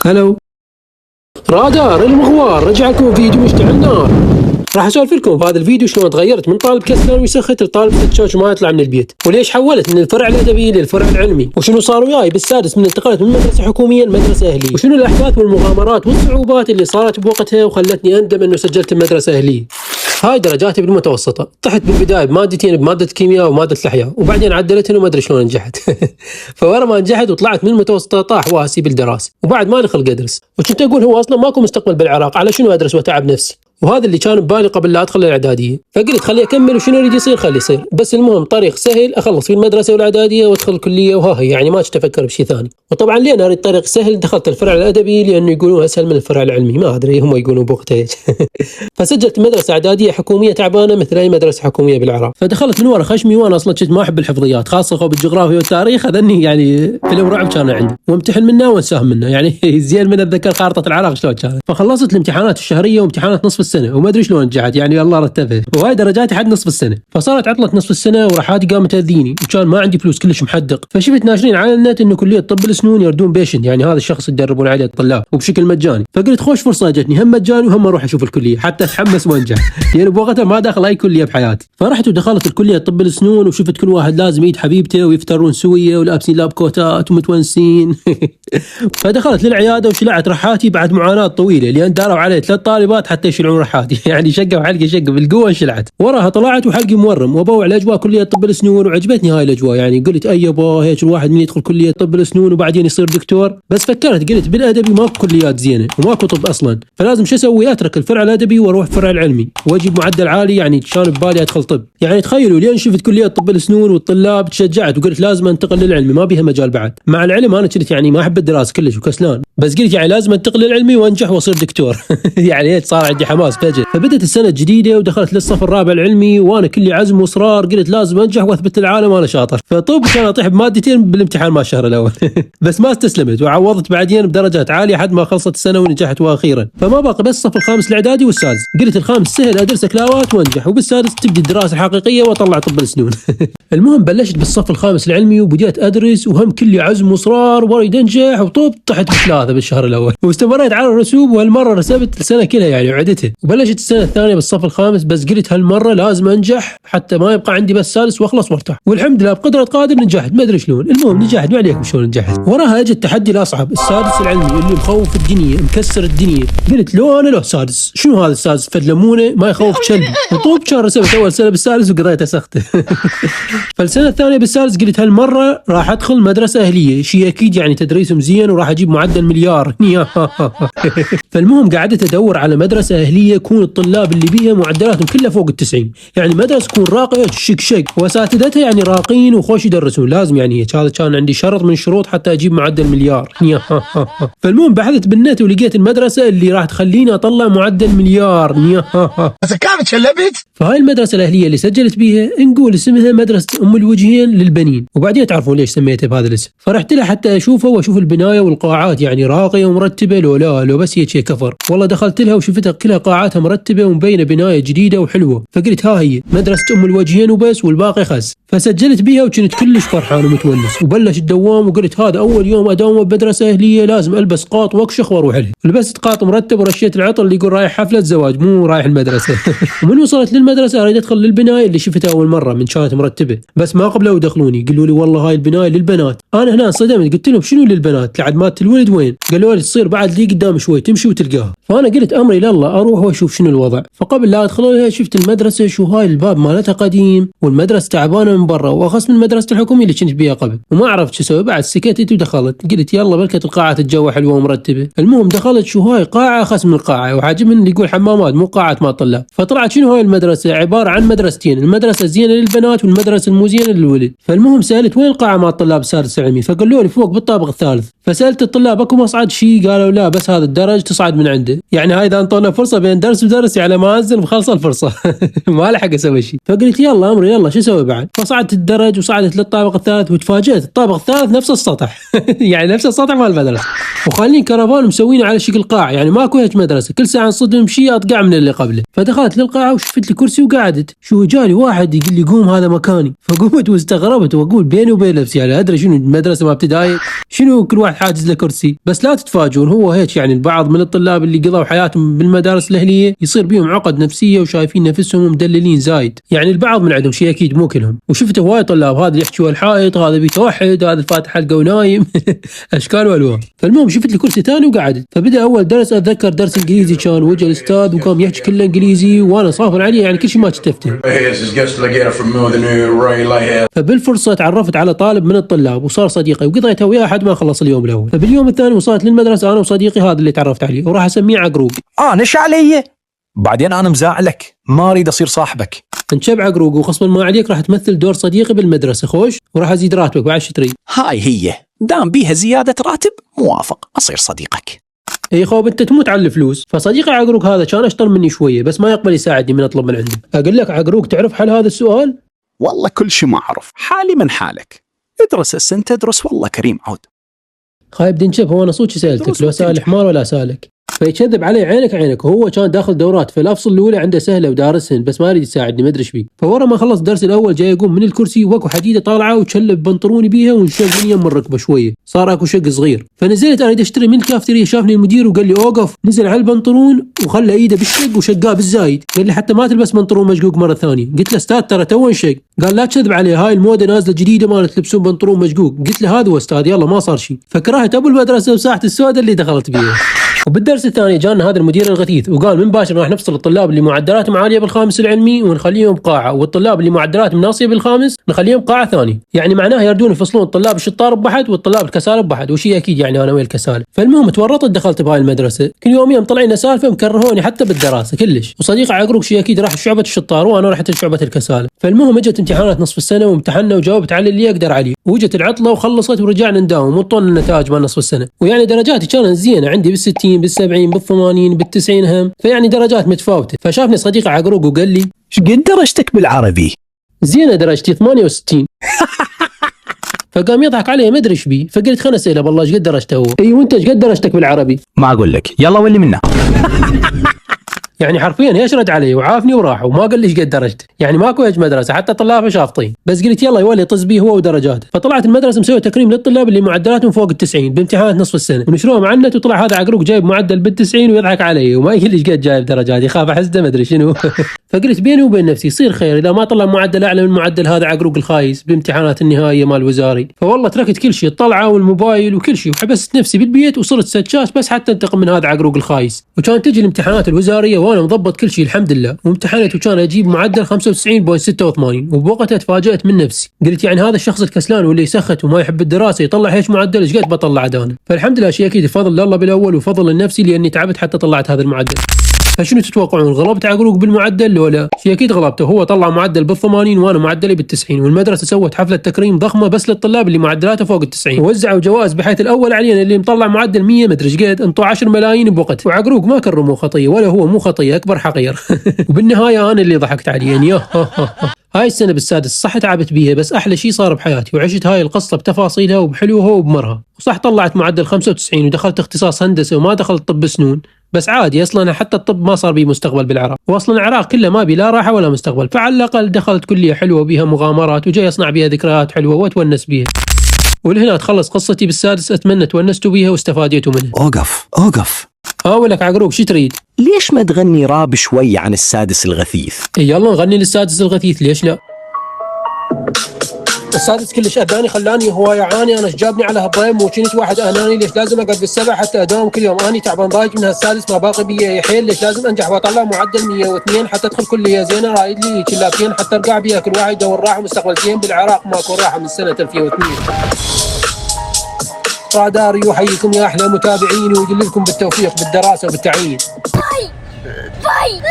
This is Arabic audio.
هلو رادار المغوار، رجع لكم فيديو مشتعل نار. راح اسولف لكم في هذا الفيديو شلون تغيرت من طالب كسلان ويسخت لطالب فتشوش وما يطلع من البيت، وليش حولت من الفرع الادبي للفرع العلمي، وشنو صار وياي بالسادس من انتقلت من مدرسه حكوميه لمدرسه اهليه، وشنو الاحداث والمغامرات والصعوبات اللي صارت بوقتها وخلتني اندم انه سجلت بمدرسه اهليه. هاي درجاتي بالمتوسطه، طحت بالبدايه بمادتين، بماده الكيمياء وماده الاحياء، وبعدين عدلتهن وما ادري شلون نجحت. فورا ما نجحت وطلعت من المتوسطه طاح واسي بالدراسه، وبعد ما خلق ادرس، وكنت اقول هو اصلا ماكو مستقبل بالعراق، على شنو ادرس واتعب نفسي؟ وهذا اللي كان ببالي قبل لا ادخل الاعداديه، فقلت خلي اكمل وشنو يريد يصير خلي يصير، بس المهم طريق سهل اخلص في المدرسه والاعداديه وادخل الكليه، وها هي يعني ما كنت افكر بشيء ثاني. وطبعا لين اريد طريق سهل دخلت الفرع الادبي لانه يقولون اسهل من الفرع العلمي، ما ادري هم يقولون بوقتها هيك. فسجلت مدرسه اعداديه حكوميه تعبانه مثل اي مدرسه حكوميه بالعراق، فدخلت من ورا خشمي، وانا اصلا كنت ما احب الحفظيات، خاصه بالجغرافيا والتاريخ، هذني يعني فيلم رعب كان عندي، وامتحن منه وانساهم منه، يعني زين من اتذكر خارطه العراق شلون كانت. فخلصت الامتحانات الشهريه وامتحانات نصف السنه، وما ادري شلون نجحت، يعني الله رتبها، وهاي درجاتي حد نصف السنه. فصارت عطله نصف السنه وراحاتي قامت تاذيني، وكان ما عندي فلوس كلش محدق، فشفت ناشرين على النت انه كليه طب الاسنون يردون بيشن، يعني هذا الشخص يدربون عليه الطلاب وبشكل مجاني، فقلت خوش فرصه جتني، هم مجاني وهم اروح اشوف الكليه حتى اتحمس وانجح، يعني بوقتها ما داخل اي كليه بحياتي. فرحت ودخلت الكليه طب الاسنون، وشفت كل واحد لازم يد حبيبته ويفطرون سويه ولابسين لاب كوتات ومتونسين. فدخلت للعياده وشلعت رحاتي بعد معاناه طويله، لان داروا علي 3 طالبات حتى يشلعون رحاتي. يعني شقه وحلقه شقه بالقوه انشلعت، وراها طلعت وحلقي مورم وبوع الاجواء كليه طب الاسنون، وعجبتني هاي الاجواء، يعني قلت اي يابا هيك الواحد من يدخل كليه طب الاسنون وبعدين يصير دكتور. بس فكرت قلت بالادبي ماكو كليات زينه وماكو طب اصلا، فلازم شو اسوي؟ اترك الفرع الادبي واروح الفرع العلمي واجيب معدل عالي، يعني كان ببالي ادخل طب. يعني تخيلوا لين شفت كليه طب الاسنون والطلاب تشجعت وقلت لازم انتقل للعلمي، ما بيها مجال بعد. مع العلم انا كنت يعني ما احب الدراسه كلش وكسلان، بس قلت يعني لازم انتقل للعلمي وانجح واصير دكتور. يعني هيك صار عندي حماس فجأة. فبدت السنه الجديده ودخلت للصف الرابع العلمي، وانا كلي عزم واصرار، قلت لازم انجح واثبت للعالم انا شاطر. فطب كان اطيح بمادتين بالامتحان مال الشهر الاول. بس ما استسلمت وعوضت بعدين بدرجات عاليه حد ما خلصت السنه ونجحت واخيرا. فما باقي بس الصف الخامس الاعدادي والسادس، قلت الخامس سهل ادرس كلاوات وانجح، وبالسادس تبدي الدراسه الحقيقيه واطلع طب الاسنون. المهم بلشت بالصف الخامس العلمي وبديت ادرس، وهم كلي عزم واصرار واريد انجح، وطب طحت ب3 بالشهر الاول، واستمريت على الرسوب، وهالمره رسبت السنه كلها يعني وعدتها. وبلشت السنه الثانيه بالصف الخامس، بس قلت هالمره لازم انجح حتى ما يبقى عندي بس سادس واخلص وارتاح، والحمد لله بقدره قادر نجحت، ما ادري شلون، المهم نجحت، ما عليكم شلون نجحت. وراها اجى التحدي الاصعب، السادس العلمي اللي مخوف الدنيا مكسر الدنيا. قلت لو انا له سادس، شنو هذا السادس فدلمونه ما يخوف كلبي. وطوب كان رسبت اول سنه بالسادس وقريته سخته. فالسنه الثانيه بالسادس قلت هالمره راح ادخل مدرسه اهليه، شيء اكيد يعني تدريسهم زين وراح اجيب معدل مليار. فالمهم قعدت ادور على مدرسه اهليه يكون الطلاب اللي بيها معدلاتهم كلها فوق ال90، يعني مدرسه تكون راقيه شك شك، واساتذتها يعني راقين وخوش يدرسون، لازم يعني هذا كان عندي شرط من الشروط حتى اجيب معدل مليار. فالمهم بحثت بالنت ولقيت المدرسه اللي راح تخليني اطلع معدل مليار. بس كانت شلبت. فهاي المدرسه الاهليه اللي سجلت بيها نقول اسمها مدرسه ام الوجهين للبنين، وبعدين تعرفون ليش سميتها بهذا الاسم. فرحت لها حتى اشوفها واشوف البنايه والقاعات، يعني راقيه ومرتبه، لو بس هيك كفر. والله دخلت لها وشفتها كلها قاعاتها مرتبه ومبينه بنايه جديده وحلوه، فقلت ها هي مدرسه ام الوجهين وبس والباقي خس. فسجلت بيها وكنت كلش فرحان ومتونس، وبلش الدوام، وقلت هذا اول يوم اداوم بمدرسه اهليه لازم البس قاط واكشخ واروح لها. لبست قاط مرتب ورشيت العطر اللي يقول رايح حفله زواج مو رايح المدرسه. ومن وصلت للمدرسه اريد ادخل للبنايه اللي شفتها اول مره من كانت مرتبه، بس ما قبلوا يدخلوني، قالوا لي والله هاي البنايه للبنات. انا هنا انصدمت، قلت لهم شنو للبنات؟ لعد مات الولد وين؟ قالوا لي تصير بعد لي قدام شوي تمشي وتلقاها. فانا قلت امري لله اروح واشوف شنو الوضع. فقبل لا ادخل لها شفت المدرسه شو هاي الباب مالتها قديم، والمدرسه تعبانه من برا واخص من المدرسه الحكوميه اللي كنت بيها قبل، وما عرفت شو اسوي. بعد سكتت ودخلت، قلت يلا بركه القاعات الجو حلوه ومرتبه. المهم دخلت، شو هاي قاعه اخص من القاعه، وعاجبني اللي يقول حمامات مو قاعات مال طلاب. فطلعت شنو هاي المدرسه عباره عن مدرستين، المدرسه الزينه للبنات والمدرسه المو زينه للولد. فالمهم سالت وين القاعه مال الطلاب السادس العلمي، فقالوا لي فوق بالطابق الثالث. فسالت الطلاب اكو مصعد شيء، قالوا لا بس هذا الدرج تصعد من عنده، يعني هاي اذا انطونا فرصه بين درس ودرس يعني ما انزل مخلص الفرصه. ما لحق اسوي شيء. فقلت يلا امري يلا شو اسوي بعد. فصعدت الدرج وصعدت للطابق الثالث، وتفاجأت الطابق الثالث نفس السطح. يعني نفس السطح مال المدرسه، وخالين كرفان مسوينه على شكل قاعه، يعني ماكو هيك مدرسه كل ساعه نصدم شيء اطقع من اللي قبله. فدخلت للقاعه وشفت لي كرسي وقعدت، شو جاني واحد يقول لي قوم هذا مكاني. فقمت واستغربت واقول بيني وبين نفسي يعني ادري شنو المدرسه ما ابتدائي، شنو كل واحد واحد حاجز له كرسي. بس لا تتفاجئون، هو هيك يعني البعض من الطلاب اللي قضوا حياتهم بالمدارس الاهليه يصير بيهم عقد نفسيه وشايفين نفسهم مدللين زايد. يعني البعض من عندهم شيء اكيد مو كلهم. وشفت هواي طلاب هذا يحكي الحائط، هذا بيتوحد، هذا الفاتح حلقه ونايم اشكال والوان. فالمهم شفت لي كرسي ثاني وقعدت. فبدا اول درس اتذكر درس انجليزي، كان وجه الاستاذ وقام يحكي كله انجليزي وانا صافر عليه يعني كل شيء ما تفتهم. فبالفرصه تعرفت على طالب من الطلاب وصار صديقي وقضيتها وياه لحد ما خلص اليوم الاول. فباليوم الثاني وصلت للمدرسه انا وصديقي هذا اللي تعرفت عليه وراح اسميه عقروق. نش علي بعدين انا مزاعلك، ما اريد اصير صاحبك. انشب عقروق وخصما ما عليك راح تمثل دور صديقي بالمدرسه خوش، وراح ازيد راتبك بعد شي تريد. هاي هي دام بيها زياده راتب موافق اصير صديقك. اي خوب انت تموت على الفلوس. فصديقي عقروق هذا كان اشطر مني شويه بس ما يقبل يساعدني من اطلب من عنده. اقول لك عقروق تعرف حل هذا السؤال؟ والله كل شيء ما اعرف، حالي من حالك. ادرس السن تدرس، والله كريم عود. خايب دنشب هو انا صوت سالتك لو سال حمار ولا سالك. فيكذب علي عينك عينك، وهو كان داخل دورات فالافصل الاولى عنده سهله ودارسهن بس ما يريد يساعدني ما ادري ايش بيه. فورا ما خلص الدرس الاول جاي يقوم من الكرسي واكو حديده طالعه وتشلب بنطلوني بيها وانشق من يم الركبه شويه، صار اكو شق صغير. فنزلت اريد اشتري من الكافتيريا، شافني المدير وقال لي اوقف، نزل على البنطلون وخلى ايده بالشق وشقاه بالزايد. قال لي حتى ما تلبس بنطلون مشقوق مره ثانيه. قلت له استاذ ترى تو انشق. قال لا تكذب علي، هاي الموضه نازله جديده ما تلبسون بنطلون مشقوق. قلت له هذا هو استاذ يلا ما صار شيء. فكرهت ابو المدرسه وساحه السوداء اللي دخلت بيها. وبالدرس الثاني جانا هذا المدير الغثيث وقال من باشر راح نفصل الطلاب اللي معدلاتهم عاليه بالخامس العلمي ونخليهم قاعه، والطلاب اللي معدلاتهم ناصيه بالخامس نخليهم قاعه ثانيه. يعني معناها يردون يفصلون الطلاب الشطار بحد والطلاب الكسالى بحد، وشي اكيد يعني انا ويا الكسالى. فالمهم تورطت دخلت بهاي المدرسه، كل يومين طلعنا سالفه مكرهوني حتى بالدراسه كلش. وصديق عقروق شي اكيد راح شعبه الشطار وانا رحت لشعبه الكسالى. فالمهم اجت امتحانات نصف السنه وامتحنا وجاوبت على اللي اقدر عليه، وجت العطله وخلصت ورجعنا نداوم وطولنا النتائج مال نصف السنه. ويعني درجاتي كانت زينه، عندي بال60 بال70 بال80 بال90 هم، فيعني درجات متفاوته. فشافني صديقي عقروق وقال لي ايش قد درجتك بالعربي؟ زينه درجتي 68. فقام يضحك علي ما ادري ايش بيه. فقلت خلنا اساله بالله ايش قد درجته هو. اي وانت ايش قد درجتك بالعربي؟ ما اقول لك يلا ولي منه. يعني حرفيا يشرد علي وعافني وراح وما قال لي ايش قد درجته. يعني ماكو هيك مدرسه حتى طلابه شافطين. بس قلت يلا يولي طز بيه هو ودرجاته. فطلعت المدرسه مسويه تكريم للطلاب اللي معدلاتهم فوق ال90 بامتحانات نصف السنه، ونشروها معنت وطلع هذا عقروق جايب معدل بال90 ويضحك علي وما يقول لي ايش قد جايب درجات، يخاف احسده ما ادري شنو. فقلت بيني وبين نفسي يصير خير اذا ما طلع معدل اعلى من معدل هذا عقروق الخايس بامتحانات النهائيه مال الوزاري. فوالله تركت كل شيء، الطلعه والموبايل وكل شيء، وحبست نفسي بالبيت وصرت سجاش بس حتى انتقم من هذا عقروق الخايس. وكانت تجي الامتحانات الوزاريه وانا مضبط كل شيء الحمد لله، وامتحنت وكان اجيب معدل 95.86. وبوقتها تفاجأت من نفسي، قلت يعني هذا الشخص الكسلان واللي يسخت وما يحب الدراسه يطلع هيك معدل، ايش قد بطلع انا؟ فالحمد لله شيء اكيد فضل الله بالاول وفضل النفسي لاني تعبت حتى طلعت هذا المعدل. فشنو تتوقعون، غلبت عقروق بالمعدل ولا؟ شيء اكيد غلبته، هو طلع معدل بال80 وانا معدلي بال90، والمدرسه سوت حفله تكريم ضخمه بس للطلاب اللي معدلاته فوق ال90، ووزعوا جوائز بحيث الاول علينا اللي مطلع معدل 100 مدري ايش قد انطوا 10 ملايين بوقت. وعقروق ما كرموه خطيه ولا هو مو خطيه، اكبر حقير. وبالنهايه انا اللي ضحكت عليه يعني. هاي السنه بالسادس صح تعبت بيها بس احلى شيء صار بحياتي، وعشت هاي القصه بتفاصيلها وبحلوها وبمرها. وصح طلعت معدل 95 ودخلت اختصاص هندسه وما دخلت طب سنون، بس عادي اصلا حتى الطب ما صار بي مستقبل بالعراق، واصلا العراق كله ما بي لا راحه ولا مستقبل. فعلى الاقل دخلت كليه حلوه بيها مغامرات وجاي اصنع بيها ذكريات حلوه واتونس بيها. ولهنا تخلص قصتي بالسادس، اتمنى تونستوا بيها واستفاديتوا منها. اوقف اقول لك عقروق شو تريد؟ ليش ما تغني راب شوي عن السادس الغثيث؟ يلا نغني للسادس الغثيث، ليش لا؟ السادس كلش اذاني خلاني هوايه عاني، انا جابني على هالضيم وكنت واحد اناني، ليش لازم اقعد بالسبع حتى اداوم كل يوم اني تعبان ضايج من هالسادس ما باقي بيا حيل، ليش لازم انجح واطلع معدل 102 حتى ادخل كليه زينه، رايد لي كلابين حتى ارجع بيها كل واحد يدور راحه مستقبل زين بالعراق ماكو راحه من سنه 2002. راداري يحييكم يا احلى متابعين ويدللكم بالتوفيق بالدراسه وبالتعيين. باي